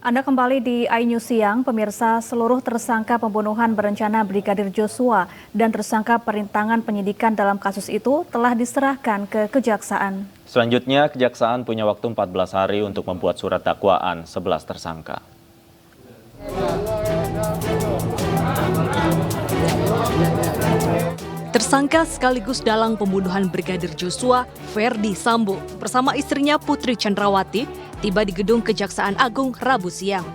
Anda kembali di iNews Siang, pemirsa. Seluruh tersangka pembunuhan berencana Brigadir Joshua dan tersangka perintangan penyidikan dalam kasus itu telah diserahkan ke Kejaksaan. Selanjutnya, Kejaksaan punya waktu 14 hari untuk membuat surat dakwaan 11 tersangka. Tersangka sekaligus dalang pembunuhan Brigadir Joshua, Ferdi Sambo, bersama istrinya Putri Chandrawati, tiba di gedung Kejaksaan Agung Rabu siang.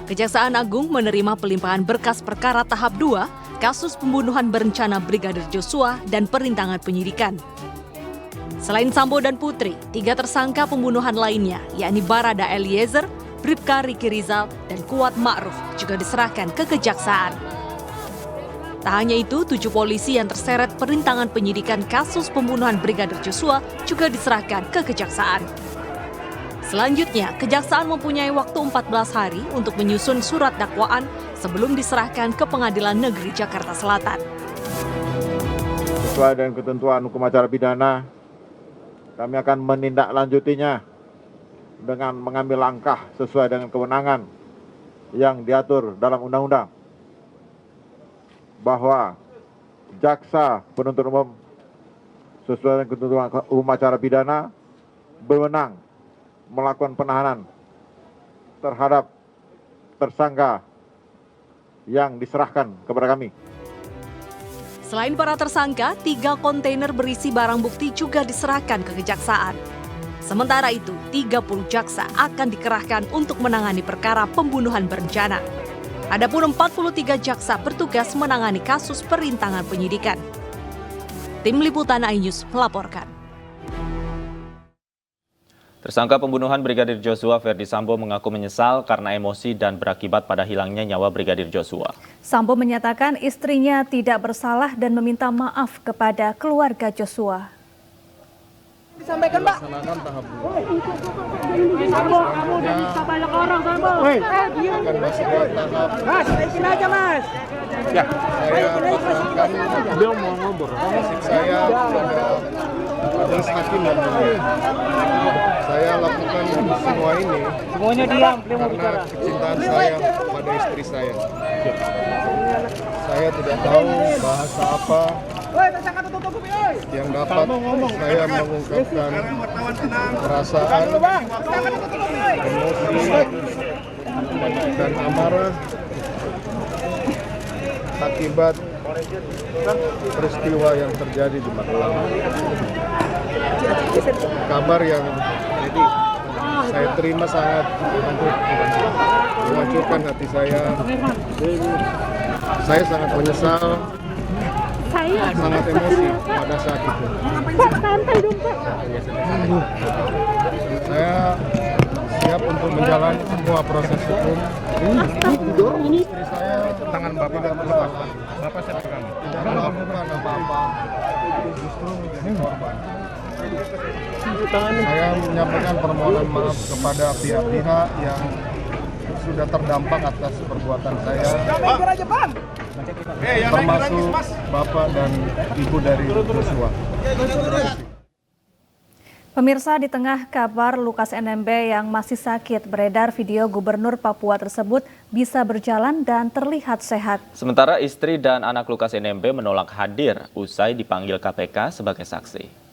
Kejaksaan Agung menerima pelimpahan berkas perkara tahap 2, kasus pembunuhan berencana Brigadir Joshua dan perintangan penyidikan. Selain Sambo dan Putri, 3 tersangka pembunuhan lainnya, yakni Barada Eliezer, Bribka Riki Rizal, dan Kuat Ma'ruf juga diserahkan ke Kejaksaan. Tak hanya itu, 7 polisi yang terseret perintangan penyidikan kasus pembunuhan Brigadir Joshua juga diserahkan ke Kejaksaan. Selanjutnya, Kejaksaan mempunyai waktu 14 hari untuk menyusun surat dakwaan sebelum diserahkan ke Pengadilan Negeri Jakarta Selatan. Sesuai dengan ketentuan hukum acara pidana, kami akan menindaklanjutinya dengan mengambil langkah sesuai dengan kewenangan yang diatur dalam undang-undang. Bahwa jaksa penuntut umum sesuai dengan ketentuan hukum acara pidana berwenang melakukan penahanan terhadap tersangka yang diserahkan kepada kami. Selain para tersangka, 3 kontainer berisi barang bukti juga diserahkan ke Kejaksaan. Sementara itu, 30 jaksa akan dikerahkan untuk menangani perkara pembunuhan berencana. Adapun 43 jaksa bertugas menangani kasus perintangan penyidikan. Tim Liputan iNews melaporkan. Tersangka pembunuhan Brigadir Joshua, Ferdi Sambo, mengaku menyesal karena emosi dan berakibat pada hilangnya nyawa Brigadir Joshua. Sambo menyatakan istrinya tidak bersalah dan meminta maaf kepada keluarga Joshua. Disampaikan, Mbak. Laksanakan tahap 2. Sambo, kamu udah bisa banyak orang, Sambo. Diam. Akan masuk ke tahap. Mas, naikin aja, Mas. Ya, saya laksanakan. Beliau mau ngobrol. Saya pada majelis hakim dan mulia. Saya lakukan semua ini. Semuanya diam, beliau mau karena bicara. kecintaan saya pada istri saya. Saya tidak tahu bahasa apa yang dapat saya mengungkapkan perasaan, emosi, dan amarah akibat peristiwa yang terjadi di Magelang. Kabar yang saya terima sangat menghancurkan hati saya. Saya sangat menyesal, sangat emosi pada saat itu. Saya siap untuk menjalani semua proses hukum. Istri saya tangan Bapak tidak melakukan. Bapak saya pegang. Tidak melakukan apa-apa. Justru menjadi korban. Saya menyampaikan permohonan maaf kepada pihak-pihak yang sudah terdampak atas perbuatan saya, termasuk Bapak dan Ibu dari Joshua. Pemirsa, di tengah kabar Lukas NMB yang masih sakit, beredar video Gubernur Papua tersebut bisa berjalan dan terlihat sehat. Sementara istri dan anak Lukas NMB menolak hadir usai dipanggil KPK sebagai saksi.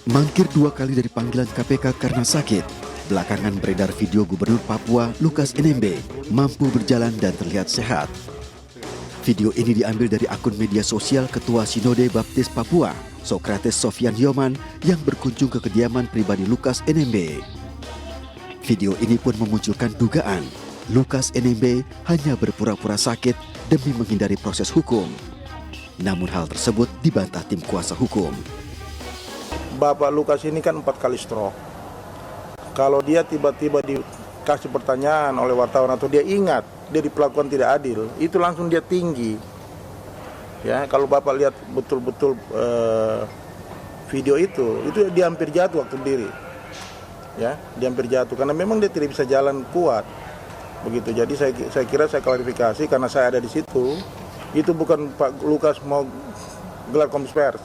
Mangkir 2 kali dari panggilan KPK karena sakit. Belakangan beredar video Gubernur Papua Lukas NMB mampu berjalan dan terlihat sehat. Video ini diambil dari akun media sosial Ketua Sinode Baptis Papua, Sokrates Sofian Yoman, yang berkunjung ke kediaman pribadi Lukas NMB. Video ini pun memunculkan dugaan Lukas NMB hanya berpura-pura sakit demi menghindari proses hukum. Namun hal tersebut dibantah tim kuasa hukum. Bapak Lukas ini kan 4 kali stroke. Kalau dia tiba-tiba dikasih pertanyaan oleh wartawan atau dia ingat dia diperlakukan tidak adil, itu langsung dia tinggi. Ya, kalau Bapak lihat betul-betul video itu dia hampir jatuh waktu berdiri. Ya, dia hampir jatuh karena memang dia tidak bisa jalan kuat. Begitu. Jadi saya kira saya klarifikasi karena saya ada di situ. Itu bukan Pak Lukas mau gelar konferensi pers.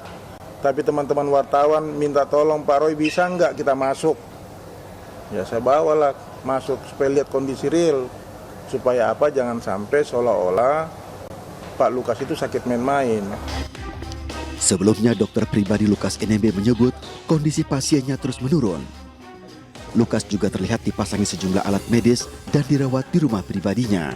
Tapi teman-teman wartawan minta tolong Pak Roy bisa nggak kita masuk. Ya saya bawalah masuk supaya lihat kondisi real. Supaya apa, jangan sampai seolah-olah Pak Lukas itu sakit main-main. Sebelumnya, dokter pribadi Lukas NMB menyebut kondisi pasiennya terus menurun. Lukas juga terlihat dipasangi sejumlah alat medis dan dirawat di rumah pribadinya.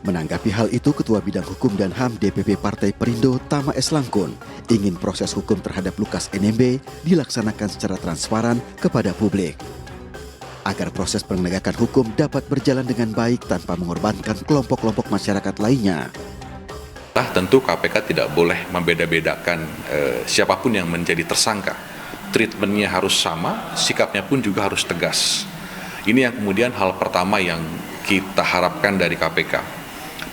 Menanggapi hal itu, Ketua Bidang Hukum dan HAM DPP Partai Perindo, Tama S. Langkun, ingin proses hukum terhadap Lukas NMB dilaksanakan secara transparan kepada publik, agar proses penegakan hukum dapat berjalan dengan baik tanpa mengorbankan kelompok-kelompok masyarakat lainnya. Tentu KPK tidak boleh membeda-bedakan siapapun yang menjadi tersangka. Treatmentnya harus sama, sikapnya pun juga harus tegas. Ini yang kemudian hal pertama yang kita harapkan dari KPK.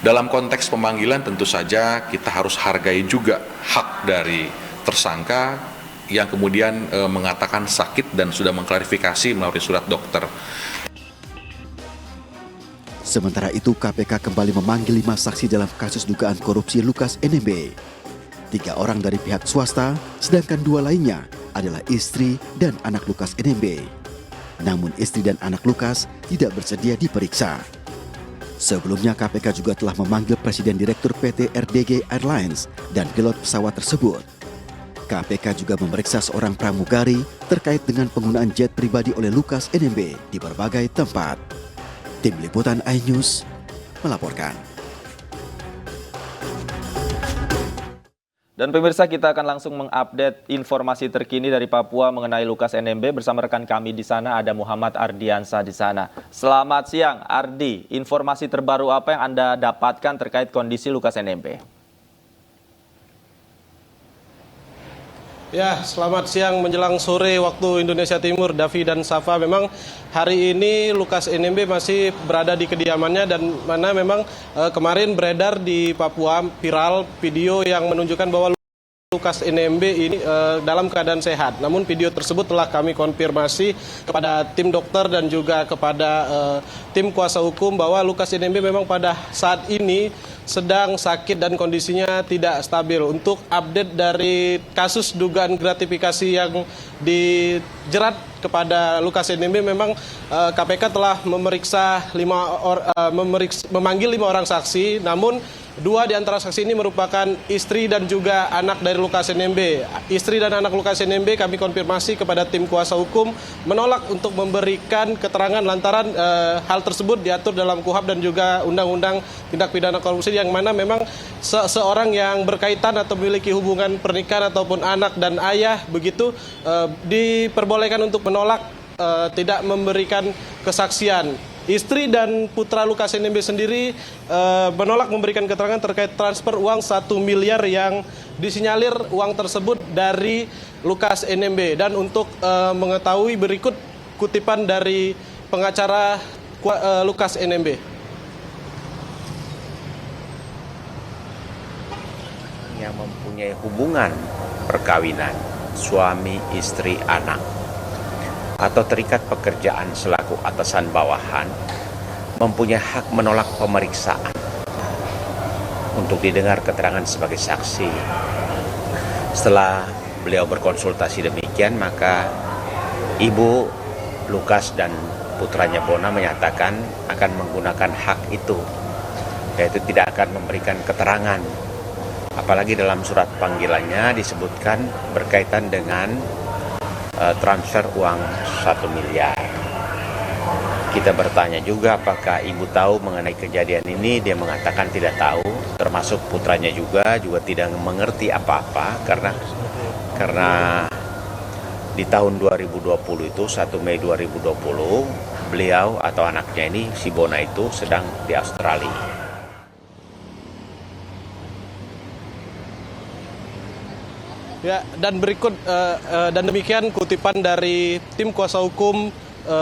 Dalam konteks pemanggilan tentu saja kita harus hargai juga hak dari tersangka yang kemudian mengatakan sakit dan sudah mengklarifikasi melalui surat dokter. Sementara itu, KPK kembali memanggil 5 saksi dalam kasus dugaan korupsi Lukas NMB. 3 orang dari pihak swasta, sedangkan 2 lainnya adalah istri dan anak Lukas NMB. Namun istri dan anak Lukas tidak bersedia diperiksa. Sebelumnya KPK juga telah memanggil Presiden Direktur PT RDG Airlines dan pilot pesawat tersebut. KPK juga memeriksa seorang pramugari terkait dengan penggunaan jet pribadi oleh Lukas NMB di berbagai tempat. Tim Liputan iNews melaporkan. Dan pemirsa, kita akan langsung mengupdate informasi terkini dari Papua mengenai Lukas NMB. Bersama rekan kami di sana ada Muhammad Ardiansa di sana. Selamat siang Ardi, informasi terbaru apa yang Anda dapatkan terkait kondisi Lukas NMB? Ya, selamat siang menjelang sore waktu Indonesia Timur, Davi dan Safa. Memang hari ini Lukas NMB masih berada di kediamannya dan mana memang kemarin beredar di Papua viral video yang menunjukkan bahwa Lukas NMB ini dalam keadaan sehat. Namun video tersebut telah kami konfirmasi kepada tim dokter dan juga kepada tim kuasa hukum bahwa Lukas NMB memang pada saat ini sedang sakit dan kondisinya tidak stabil. Untuk update dari kasus dugaan gratifikasi yang dijerat kepada Lukas NMB, memang KPK telah memanggil 5 orang saksi, namun 2 di antara saksi ini merupakan istri dan juga anak dari Lukas NMB. Istri dan anak Lukas NMB kami konfirmasi kepada tim kuasa hukum menolak untuk memberikan keterangan lantaran hal tersebut diatur dalam KUHP dan juga Undang-Undang Tindak Pidana Korupsi, yang mana memang seseorang yang berkaitan atau memiliki hubungan pernikahan ataupun anak dan ayah begitu diperbolehkan untuk menolak tidak memberikan kesaksian. Istri dan putra Lukas NMB sendiri menolak memberikan keterangan terkait transfer uang 1 miliar yang disinyalir uang tersebut dari Lukas NMB. Dan untuk mengetahui berikut kutipan dari pengacara Lukas NMB. Yang mempunyai hubungan perkawinan suami, istri, anak, atau terikat pekerjaan selaku atasan bawahan, mempunyai hak menolak pemeriksaan untuk didengar keterangan sebagai saksi. Setelah beliau berkonsultasi demikian, maka Ibu Lukas dan putranya Bona menyatakan akan menggunakan hak itu, yaitu tidak akan memberikan keterangan. Apalagi dalam surat panggilannya disebutkan berkaitan dengan transfer uang 1 miliar. Kita bertanya juga apakah ibu tahu mengenai kejadian ini. Dia mengatakan tidak tahu, termasuk putranya juga tidak mengerti apa-apa karena di tahun 2020 itu 1 Mei 2020 beliau atau anaknya ini si Bona itu sedang di Australia. Ya, dan berikut dan demikian kutipan dari tim kuasa hukum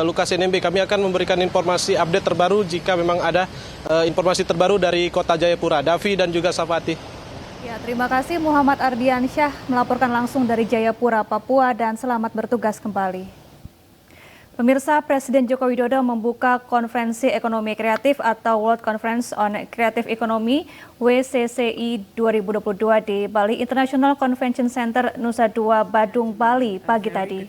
Lukas NMB. Kami akan memberikan informasi update terbaru jika memang ada informasi terbaru dari Kota Jayapura. Davi dan juga Safati. Ya, terima kasih Muhammad Ardiansyah melaporkan langsung dari Jayapura, Papua, dan selamat bertugas kembali. Pemirsa, Presiden Joko Widodo membuka Konferensi Ekonomi Kreatif atau World Conference on Creative Economy WCCI 2022 di Bali International Convention Center Nusa Dua, Badung, Bali pagi tadi.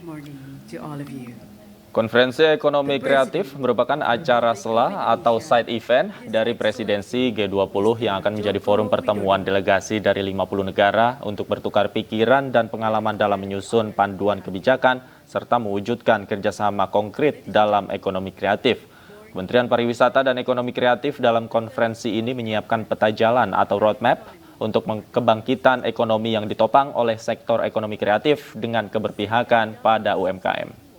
Konferensi Ekonomi Kreatif merupakan acara sela atau side event dari Presidensi G20 yang akan menjadi forum pertemuan delegasi dari 50 negara untuk bertukar pikiran dan pengalaman dalam menyusun panduan kebijakan serta mewujudkan kerjasama konkret dalam ekonomi kreatif. Kementerian Pariwisata dan Ekonomi Kreatif dalam konferensi ini menyiapkan peta jalan atau roadmap untuk kebangkitan ekonomi yang ditopang oleh sektor ekonomi kreatif dengan keberpihakan pada UMKM.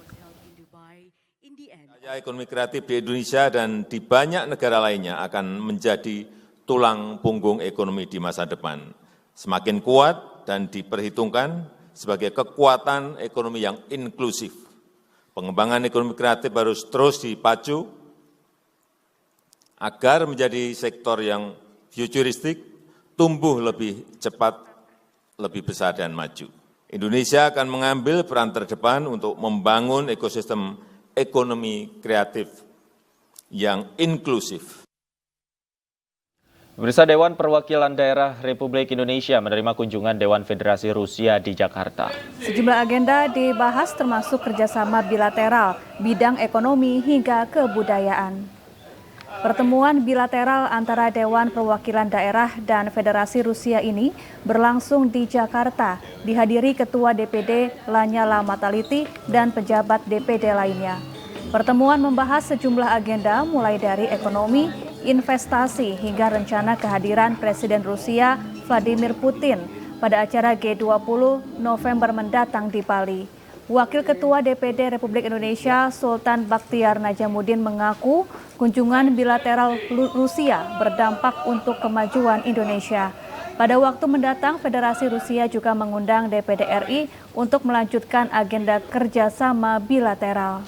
Ekonomi kreatif di Indonesia dan di banyak negara lainnya akan menjadi tulang punggung ekonomi di masa depan. Semakin kuat dan diperhitungkan sebagai kekuatan ekonomi yang inklusif. Pengembangan ekonomi kreatif harus terus dipacu agar menjadi sektor yang futuristik, tumbuh lebih cepat, lebih besar dan maju. Indonesia akan mengambil peran terdepan untuk membangun ekosistem ekonomi kreatif yang inklusif. Pemirsa, Dewan Perwakilan Daerah Republik Indonesia menerima kunjungan Dewan Federasi Rusia di Jakarta. Sejumlah agenda dibahas termasuk kerjasama bilateral, bidang ekonomi hingga kebudayaan. Pertemuan bilateral antara Dewan Perwakilan Daerah dan Federasi Rusia ini berlangsung di Jakarta, dihadiri Ketua DPD Lanyala Mataliti dan pejabat DPD lainnya. Pertemuan membahas sejumlah agenda mulai dari ekonomi, investasi hingga rencana kehadiran Presiden Rusia Vladimir Putin pada acara G20 November mendatang di Bali. Wakil Ketua DPD Republik Indonesia Sultan Bakhtiar Najamuddin mengaku kunjungan bilateral Rusia berdampak untuk kemajuan Indonesia. Pada waktu mendatang, Federasi Rusia juga mengundang DPD RI untuk melanjutkan agenda kerjasama bilateral.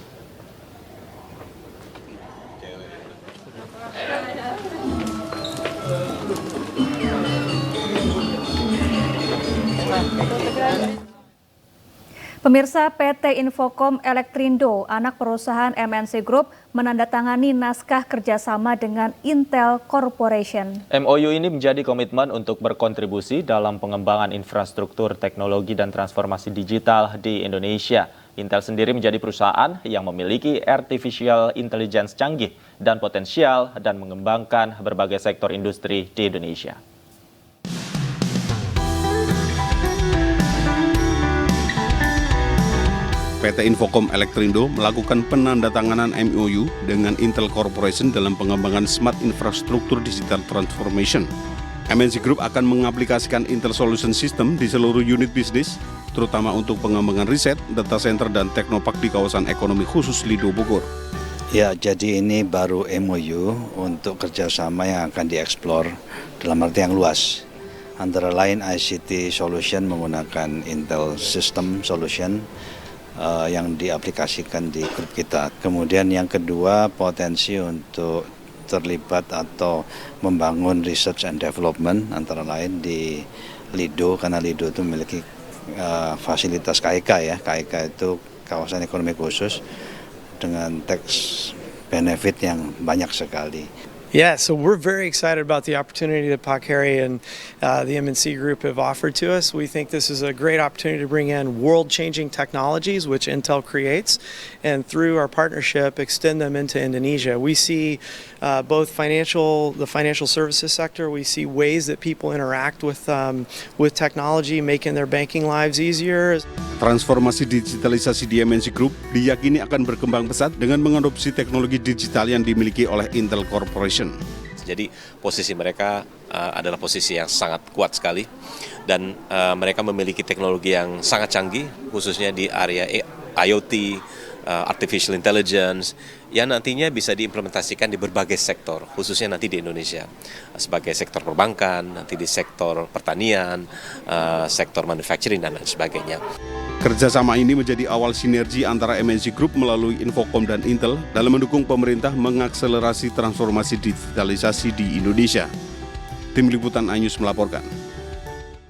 Pemirsa, PT Infocom Elektrindo, anak perusahaan MNC Group, menandatangani naskah kerjasama dengan Intel Corporation. MOU ini menjadi komitmen untuk berkontribusi dalam pengembangan infrastruktur teknologi dan transformasi digital di Indonesia. Intel sendiri menjadi perusahaan yang memiliki artificial intelligence canggih dan potensial dan mengembangkan berbagai sektor industri di Indonesia. PT Infocom Elektrindo melakukan penandatanganan MOU dengan Intel Corporation dalam pengembangan Smart Infrastructure Digital Transformation. MNC Group akan mengaplikasikan Intel Solution System di seluruh unit bisnis, terutama untuk pengembangan riset, data center, dan teknopark di kawasan ekonomi khusus Lido Bogor. Ya, jadi ini baru MOU untuk kerjasama yang akan dieksplor dalam arti yang luas. Antara lain ICT Solution menggunakan Intel System Solution, yang diaplikasikan di grup kita. Kemudian yang kedua, potensi untuk terlibat atau membangun research and development antara lain di Lido, karena Lido itu memiliki fasilitas KEK ya. KEK itu kawasan ekonomi khusus dengan tax benefit yang banyak sekali. Yeah, so we're very excited about the opportunity that Pak Heri and the MNC Group have offered to us. We think this is a great opportunity to bring in world-changing technologies, which Intel creates, and through our partnership, extend them into Indonesia. We see both the financial services sector. We see ways that people interact with technology, making their banking lives easier. Transformasi digitalisasi di MNC Group diyakini akan berkembang pesat dengan mengadopsi teknologi digital yang dimiliki oleh Intel Corporation. Jadi posisi mereka adalah posisi yang sangat kuat sekali dan mereka memiliki teknologi yang sangat canggih khususnya di area IoT, artificial intelligence yang nantinya bisa diimplementasikan di berbagai sektor, khususnya nanti di Indonesia sebagai sektor perbankan, nanti di sektor pertanian, sektor manufacturing dan lain sebagainya. Kerjasama ini menjadi awal sinergi antara MNC Group melalui Infocom dan Intel dalam mendukung pemerintah mengakselerasi transformasi digitalisasi di Indonesia. Tim Liputan iNews melaporkan.